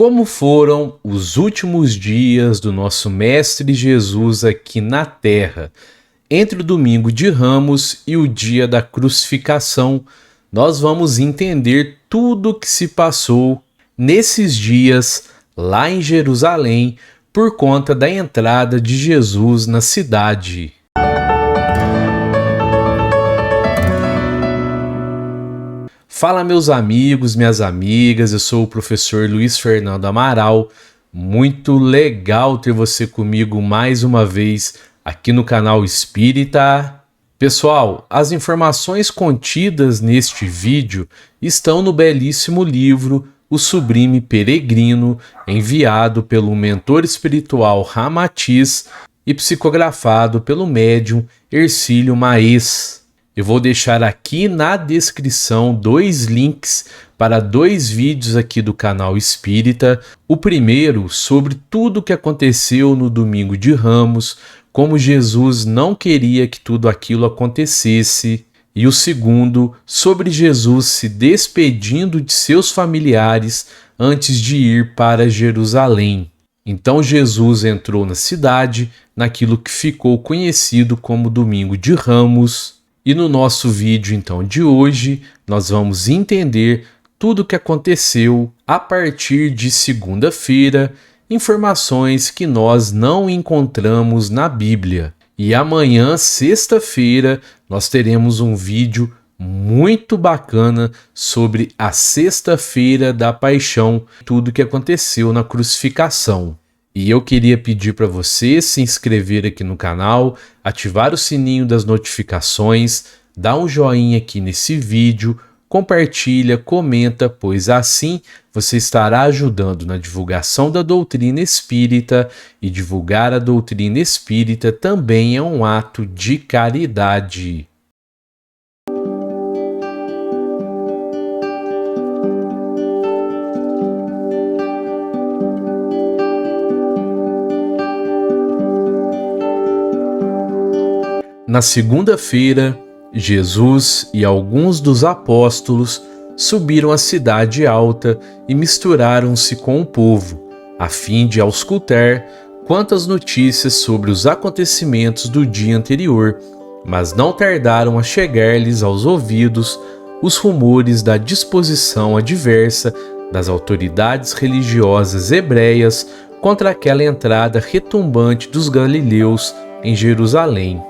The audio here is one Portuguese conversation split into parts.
Como foram os últimos dias do nosso Mestre Jesus aqui na Terra? Entre o domingo de Ramos e o dia da crucificação, nós vamos entender tudo o que se passou nesses dias lá em Jerusalém por conta da entrada de Jesus na cidade. Fala, meus amigos, minhas amigas, eu sou o professor Luiz Fernando Amaral. Muito legal ter você comigo mais uma vez aqui no canal Espírita. Pessoal, as informações contidas neste vídeo estão no belíssimo livro O Sublime Peregrino, enviado pelo mentor espiritual Ramatiz e psicografado pelo médium Hercílio Maes. Eu vou deixar aqui na descrição 2 links para 2 vídeos aqui do canal Espírita. O primeiro sobre tudo o que aconteceu no domingo de Ramos, como Jesus não queria que tudo aquilo acontecesse. E o segundo sobre Jesus se despedindo de seus familiares antes de ir para Jerusalém. Então Jesus entrou na cidade, naquilo que ficou conhecido como Domingo de Ramos. E no nosso vídeo então de hoje, nós vamos entender tudo o que aconteceu a partir de segunda-feira, informações que nós não encontramos na Bíblia. E amanhã, sexta-feira, nós teremos um vídeo muito bacana sobre a Sexta-feira da Paixão, tudo o que aconteceu na crucificação. E eu queria pedir para você se inscrever aqui no canal, ativar o sininho das notificações, dar um joinha aqui nesse vídeo, compartilha, comenta, pois assim você estará ajudando na divulgação da doutrina espírita, e divulgar a doutrina espírita também é um ato de caridade. Na segunda-feira, Jesus e alguns dos apóstolos subiram à cidade alta e misturaram-se com o povo, a fim de auscultar quantas notícias sobre os acontecimentos do dia anterior, mas não tardaram a chegar-lhes aos ouvidos os rumores da disposição adversa das autoridades religiosas hebreias contra aquela entrada retumbante dos galileus em Jerusalém.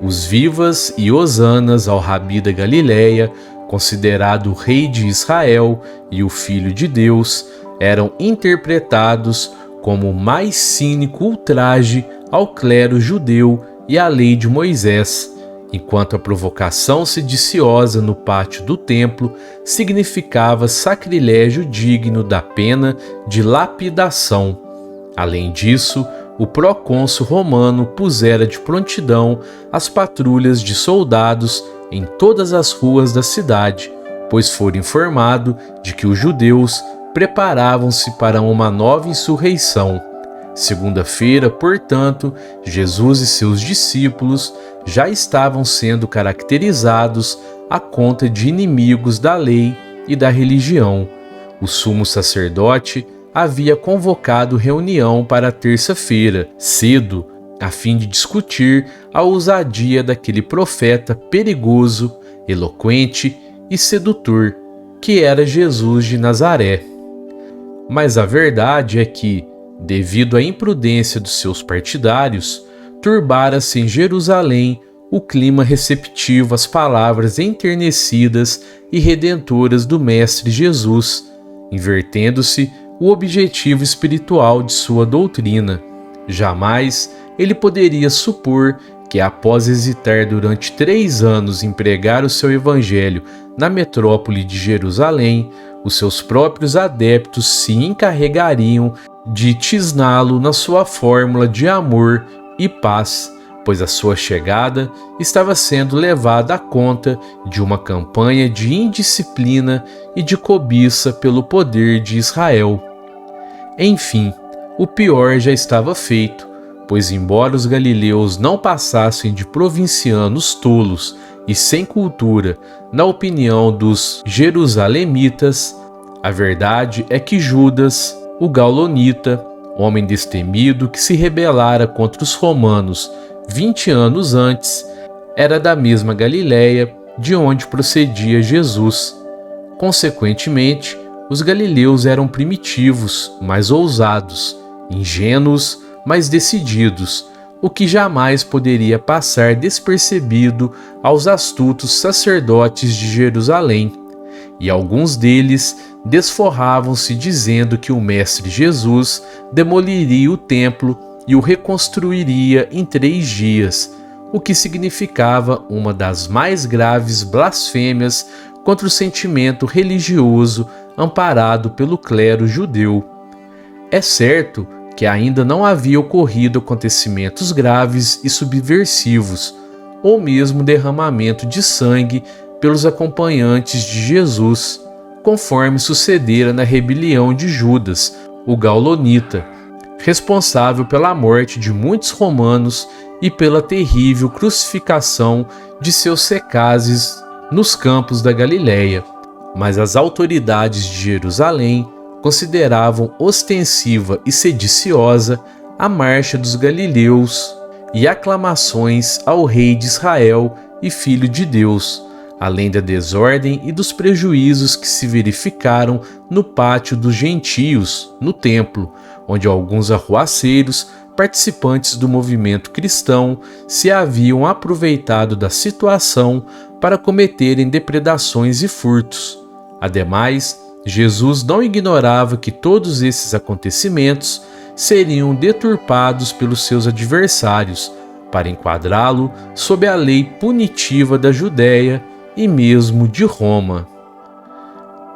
Os vivas e hosanas ao Rabi da Galileia, considerado o rei de Israel e o filho de Deus, eram interpretados como o mais cínico ultraje ao clero judeu e à lei de Moisés, enquanto a provocação sediciosa no pátio do templo significava sacrilégio digno da pena de lapidação. Além disso, o procônsul romano pusera de prontidão as patrulhas de soldados em todas as ruas da cidade, pois fora informado de que os judeus preparavam-se para uma nova insurreição. Segunda-feira, portanto, Jesus e seus discípulos já estavam sendo caracterizados à conta de inimigos da lei e da religião. O sumo sacerdote havia convocado reunião para terça-feira, cedo, a fim de discutir a ousadia daquele profeta perigoso, eloquente e sedutor, que era Jesus de Nazaré. Mas a verdade é que, devido à imprudência dos seus partidários, turbara-se em Jerusalém o clima receptivo às palavras enternecidas e redentoras do Mestre Jesus, invertendo-se o objetivo espiritual de sua doutrina. Jamais ele poderia supor que, após hesitar durante 3 anos em pregar o seu evangelho na metrópole de Jerusalém, os seus próprios adeptos se encarregariam de tisná-lo na sua fórmula de amor e paz, pois a sua chegada estava sendo levada à conta de uma campanha de indisciplina e de cobiça pelo poder de Israel. Enfim, o pior já estava feito, pois embora os galileus não passassem de provincianos tolos e sem cultura, na opinião dos jerusalemitas, A verdade é que Judas, o gaulonita, homem destemido que se rebelara contra os romanos 20 anos antes, era da mesma Galiléia de onde procedia Jesus. Consequentemente, os galileus eram primitivos, mais ousados, ingênuos, mas decididos, o que jamais poderia passar despercebido aos astutos sacerdotes de Jerusalém. E alguns deles desforravam-se dizendo que o Mestre Jesus demoliria o templo e o reconstruiria em 3 dias, o que significava uma das mais graves blasfêmias contra o sentimento religioso amparado pelo clero judeu. É certo que ainda não havia ocorrido acontecimentos graves e subversivos, ou mesmo derramamento de sangue pelos acompanhantes de Jesus, conforme sucedera na rebelião de Judas, o gaulonita, responsável pela morte de muitos romanos e pela terrível crucificação de seus secazes nos campos da Galiléia. Mas as autoridades de Jerusalém consideravam ostensiva e sediciosa a marcha dos galileus e aclamações ao rei de Israel e filho de Deus, além da desordem e dos prejuízos que se verificaram no pátio dos gentios, no templo, onde alguns arruaceiros, participantes do movimento cristão, se haviam aproveitado da situação para cometerem depredações e furtos. Ademais, Jesus não ignorava que todos esses acontecimentos seriam deturpados pelos seus adversários para enquadrá-lo sob a lei punitiva da Judéia e mesmo de Roma.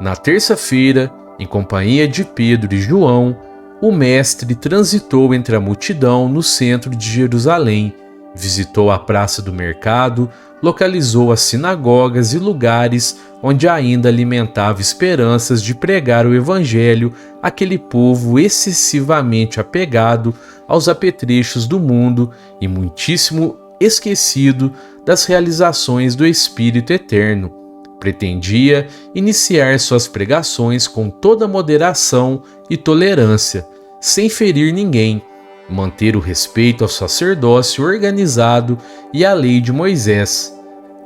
Na terça-feira, em companhia de Pedro e João, o mestre transitou entre a multidão no centro de Jerusalém, visitou a praça do mercado, localizou as sinagogas e lugares onde ainda alimentava esperanças de pregar o evangelho àquele povo excessivamente apegado aos apetrechos do mundo e muitíssimo esquecido das realizações do Espírito Eterno. Pretendia iniciar suas pregações com toda moderação e tolerância, sem ferir ninguém, manter o respeito ao sacerdócio organizado e à lei de Moisés.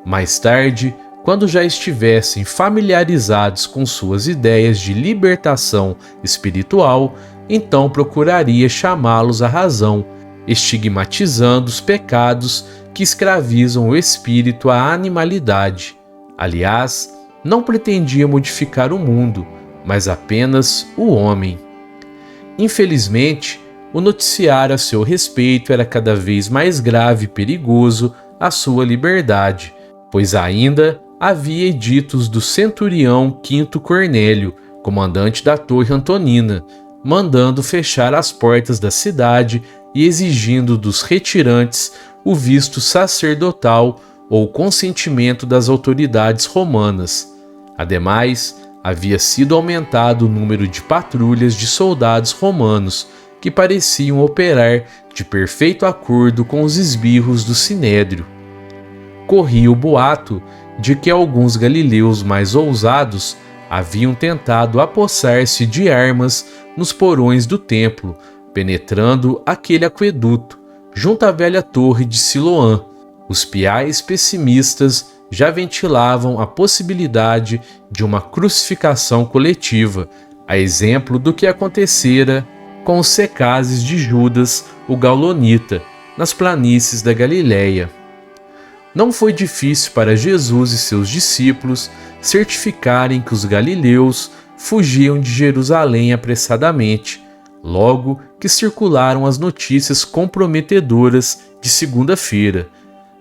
Mais tarde, quando já estivessem familiarizados com suas ideias de libertação espiritual, então procuraria chamá-los à razão, estigmatizando os pecados que escravizam o espírito à animalidade. Aliás, não pretendia modificar o mundo, mas apenas o homem. Infelizmente, o noticiário a seu respeito era cada vez mais grave e perigoso à sua liberdade, pois ainda havia editos do centurião Quinto Cornélio, comandante da Torre Antonina, mandando fechar as portas da cidade e exigindo dos retirantes o visto sacerdotal ou consentimento das autoridades romanas. Ademais, havia sido aumentado o número de patrulhas de soldados romanos que pareciam operar de perfeito acordo com os esbirros do Sinédrio. Corria o boato de que alguns galileus mais ousados haviam tentado apossar-se de armas nos porões do templo, penetrando aquele aqueduto, junto à velha torre de Siloã. Os piais pessimistas já ventilavam a possibilidade de uma crucificação coletiva, a exemplo do que acontecera com os secazes de Judas, o gaulonita, nas planícies da Galiléia. Não foi difícil para Jesus e seus discípulos certificarem que os galileus fugiam de Jerusalém apressadamente, logo que circularam as notícias comprometedoras de segunda-feira.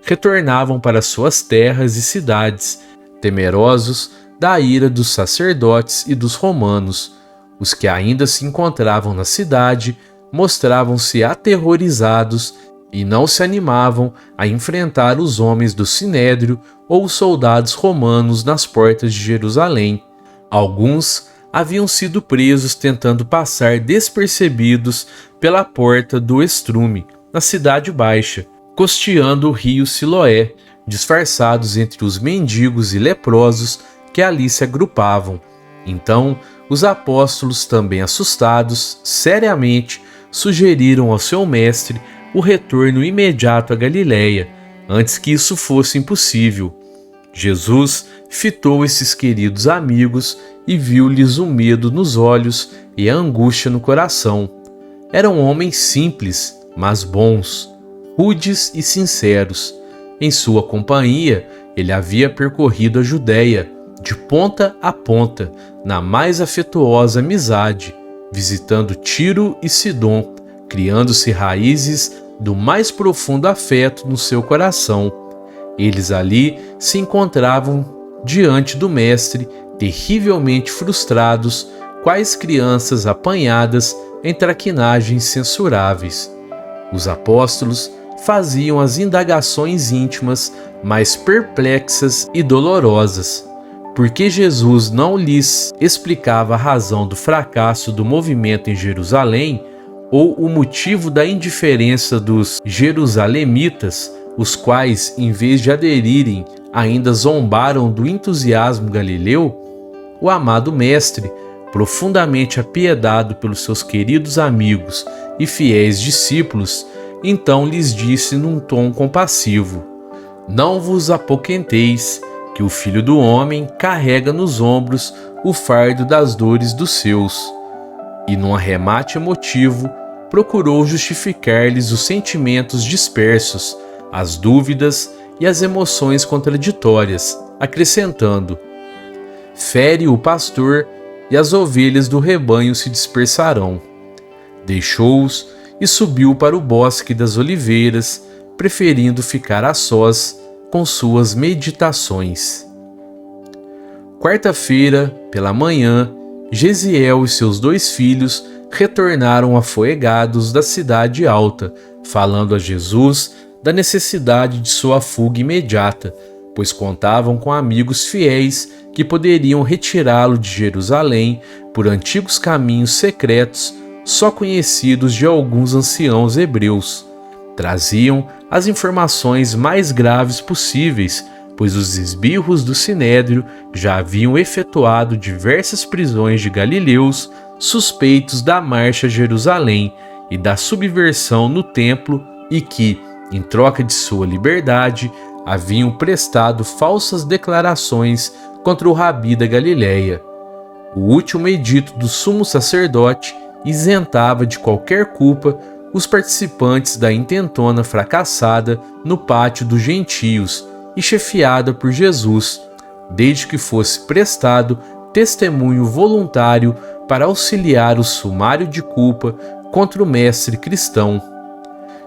Retornavam para suas terras e cidades, temerosos da ira dos sacerdotes e dos romanos. Os que ainda se encontravam na cidade mostravam-se aterrorizados e não se animavam a enfrentar os homens do Sinédrio ou os soldados romanos nas portas de Jerusalém. Alguns haviam sido presos tentando passar despercebidos pela porta do estrume, na Cidade Baixa, costeando o rio Siloé, disfarçados entre os mendigos e leprosos que ali se agrupavam. Então, os apóstolos, também assustados, seriamente sugeriram ao seu mestre o retorno imediato à Galiléia, antes que isso fosse impossível. Jesus fitou esses queridos amigos e viu-lhes o medo nos olhos e a angústia no coração. Eram homens simples, mas bons, rudes e sinceros. Em sua companhia, ele havia percorrido a Judéia, de ponta a ponta, na mais afetuosa amizade, visitando Tiro e Sidom, criando-se raízes do mais profundo afeto no seu coração. Eles ali se encontravam diante do Mestre, terrivelmente frustrados, quais crianças apanhadas em traquinagens censuráveis. Os apóstolos faziam as indagações íntimas mais perplexas e dolorosas. Porque Jesus não lhes explicava a razão do fracasso do movimento em Jerusalém ou o motivo da indiferença dos jerusalemitas, os quais, em vez de aderirem, ainda zombaram do entusiasmo galileu, o amado Mestre, profundamente apiedado pelos seus queridos amigos e fiéis discípulos, então lhes disse num tom compassivo: Não vos apoquenteis, que o Filho do Homem carrega nos ombros o fardo das dores dos seus. E num arremate emotivo, procurou justificar-lhes os sentimentos dispersos, as dúvidas e as emoções contraditórias, acrescentando: Fere o pastor e as ovelhas do rebanho se dispersarão. Deixou-os e subiu para o bosque das oliveiras, preferindo ficar a sós com suas meditações. Quarta-feira, pela manhã, Gesiel e seus 2 filhos retornaram afoegados da cidade alta, falando a Jesus da necessidade de sua fuga imediata, pois contavam com amigos fiéis que poderiam retirá-lo de Jerusalém por antigos caminhos secretos só conhecidos de alguns anciãos hebreus. Traziam as informações mais graves possíveis, pois os esbirros do Sinédrio já haviam efetuado diversas prisões de galileus suspeitos da marcha a Jerusalém e da subversão no templo e que, em troca de sua liberdade, haviam prestado falsas declarações contra o rabi da Galiléia. O último edito do sumo sacerdote isentava de qualquer culpa os participantes da intentona fracassada no pátio dos gentios e chefiada por Jesus, desde que fosse prestado testemunho voluntário para auxiliar o sumário de culpa contra o mestre cristão.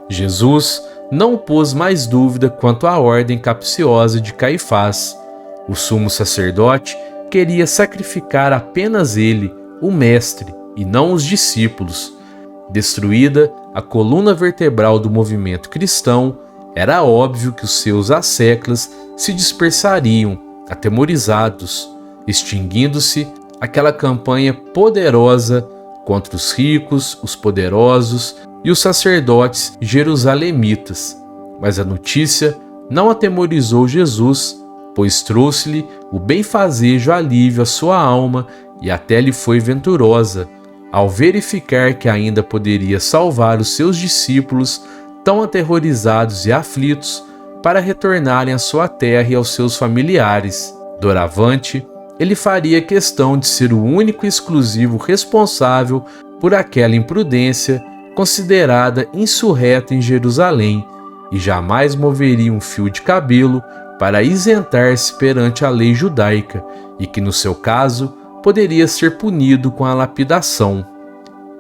Jesus não pôs mais dúvida quanto à ordem capciosa de Caifás. O sumo sacerdote queria sacrificar apenas ele, o mestre, e não os discípulos. Destruída a coluna vertebral do movimento cristão, era óbvio que os seus asseclas se dispersariam, atemorizados, extinguindo-se aquela campanha poderosa contra os ricos, os poderosos e os sacerdotes jerusalemitas. Mas a notícia não atemorizou Jesus, pois trouxe-lhe o benfazejo alívio à sua alma e até lhe foi venturosa, ao verificar que ainda poderia salvar os seus discípulos tão aterrorizados e aflitos para retornarem à sua terra e aos seus familiares. Doravante, ele faria questão de ser o único e exclusivo responsável por aquela imprudência considerada insurreta em Jerusalém e jamais moveria um fio de cabelo para isentar-se perante a lei judaica e que, no seu caso, poderia ser punido com a lapidação.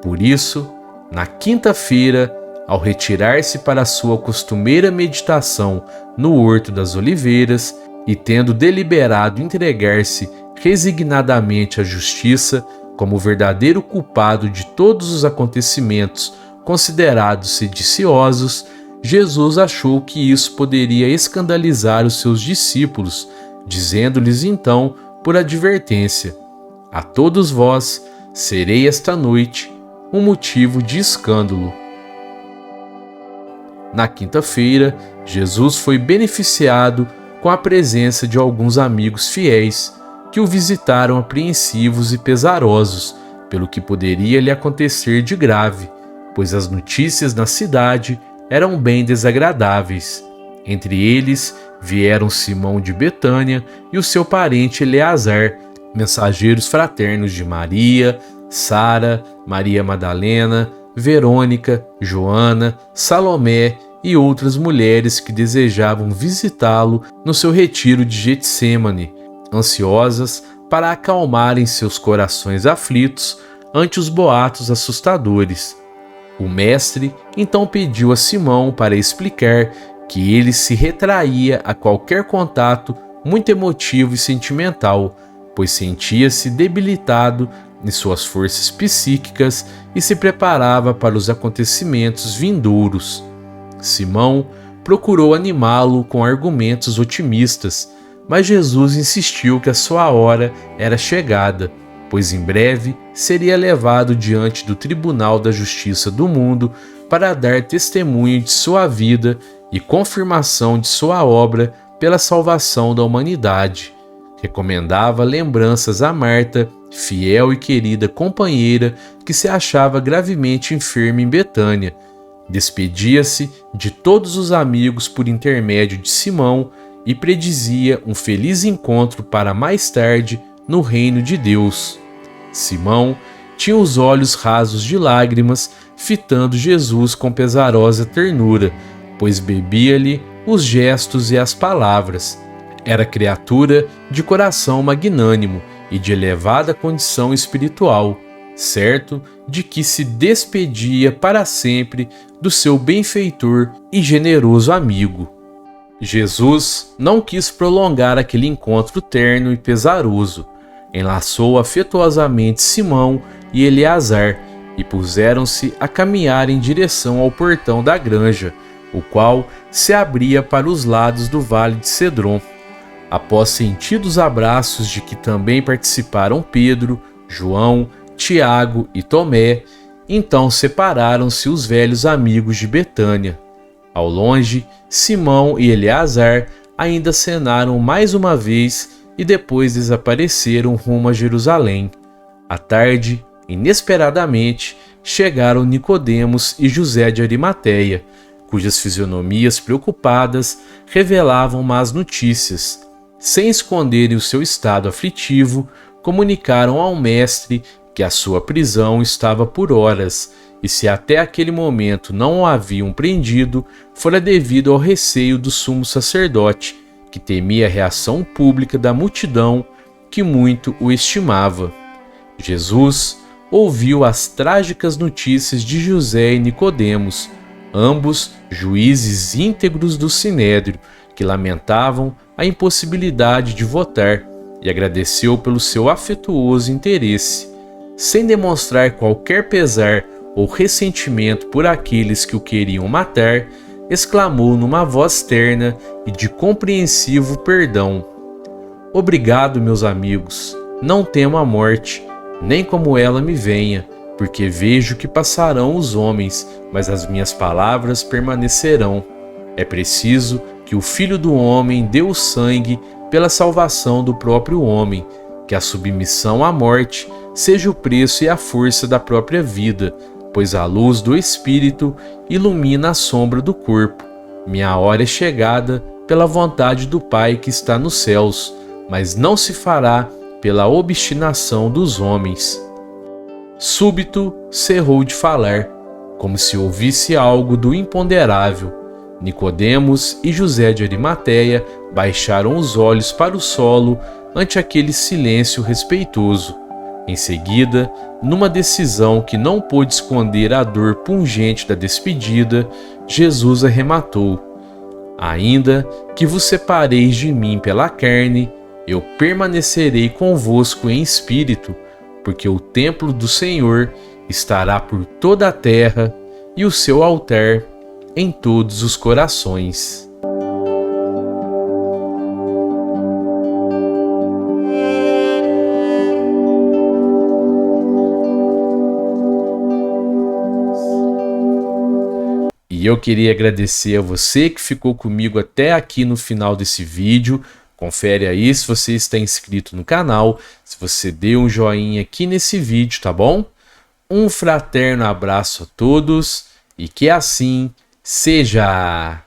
Por isso, na quinta-feira, ao retirar-se para a sua costumeira meditação no Horto das Oliveiras e tendo deliberado entregar-se resignadamente à justiça como o verdadeiro culpado de todos os acontecimentos considerados sediciosos, Jesus achou que isso poderia escandalizar os seus discípulos, dizendo-lhes então, por advertência: A todos vós serei esta noite um motivo de escândalo. Na quinta-feira, Jesus foi beneficiado com a presença de alguns amigos fiéis, que o visitaram apreensivos e pesarosos, pelo que poderia lhe acontecer de grave, pois as notícias na cidade eram bem desagradáveis. Entre eles vieram Simão de Betânia e o seu parente Eleazar, mensageiros fraternos de Maria, Sara, Maria Madalena, Verônica, Joana, Salomé e outras mulheres que desejavam visitá-lo no seu retiro de Getsêmani, ansiosas para acalmarem seus corações aflitos ante os boatos assustadores. O mestre então pediu a Simão para explicar que ele se retraía a qualquer contato muito emotivo e sentimental, pois sentia-se debilitado em suas forças psíquicas e se preparava para os acontecimentos vindouros. Simão procurou animá-lo com argumentos otimistas, mas Jesus insistiu que a sua hora era chegada, pois em breve seria levado diante do Tribunal da Justiça do mundo para dar testemunho de sua vida e confirmação de sua obra pela salvação da humanidade. Recomendava lembranças a Marta, fiel e querida companheira que se achava gravemente enferma em Betânia. Despedia-se de todos os amigos por intermédio de Simão e predizia um feliz encontro para mais tarde no reino de Deus. Simão tinha os olhos rasos de lágrimas, fitando Jesus com pesarosa ternura, pois bebia-lhe os gestos e as palavras. Era criatura de coração magnânimo e de elevada condição espiritual, certo de que se despedia para sempre do seu benfeitor e generoso amigo. Jesus não quis prolongar aquele encontro terno e pesaroso. Enlaçou afetuosamente Simão e Eleazar e puseram-se a caminhar em direção ao portão da granja, o qual se abria para os lados do vale de Cedron. Após sentidos abraços de que também participaram Pedro, João, Tiago e Tomé, então separaram-se os velhos amigos de Betânia. Ao longe, Simão e Eleazar ainda acenaram mais uma vez e depois desapareceram rumo a Jerusalém. À tarde, inesperadamente, chegaram Nicodemos e José de Arimateia, cujas fisionomias preocupadas revelavam más notícias. Sem esconderem o seu estado aflitivo, comunicaram ao mestre que a sua prisão estava por horas, e se até aquele momento não o haviam prendido, fora devido ao receio do sumo sacerdote, que temia a reação pública da multidão que muito o estimava. Jesus ouviu as trágicas notícias de José e Nicodemos, ambos juízes íntegros do Sinédrio, que lamentavam a impossibilidade de votar, e agradeceu pelo seu afetuoso interesse. Sem demonstrar qualquer pesar ou ressentimento por aqueles que o queriam matar, exclamou numa voz terna e de compreensivo perdão: "Obrigado, meus amigos, não temo a morte, nem como ela me venha, porque vejo que passarão os homens, mas as minhas palavras permanecerão. É preciso que o Filho do Homem dê o sangue pela salvação do próprio homem, que a submissão à morte seja o preço e a força da própria vida, pois a luz do Espírito ilumina a sombra do corpo. Minha hora é chegada pela vontade do Pai que está nos céus, mas não se fará pela obstinação dos homens." Súbito cerrou de falar, como se ouvisse algo do imponderável. Nicodemos e José de Arimateia baixaram os olhos para o solo ante aquele silêncio respeitoso. Em seguida, numa decisão que não pôde esconder a dor pungente da despedida, Jesus arrematou: "Ainda que vos separeis de mim pela carne, eu permanecerei convosco em espírito, porque o templo do Senhor estará por toda a terra e o seu altar em todos os corações." E eu queria agradecer a você que ficou comigo até aqui no final desse vídeo. Confere aí se você está inscrito no canal, se você deu um joinha aqui nesse vídeo, tá bom? Um fraterno abraço a todos e que assim seja!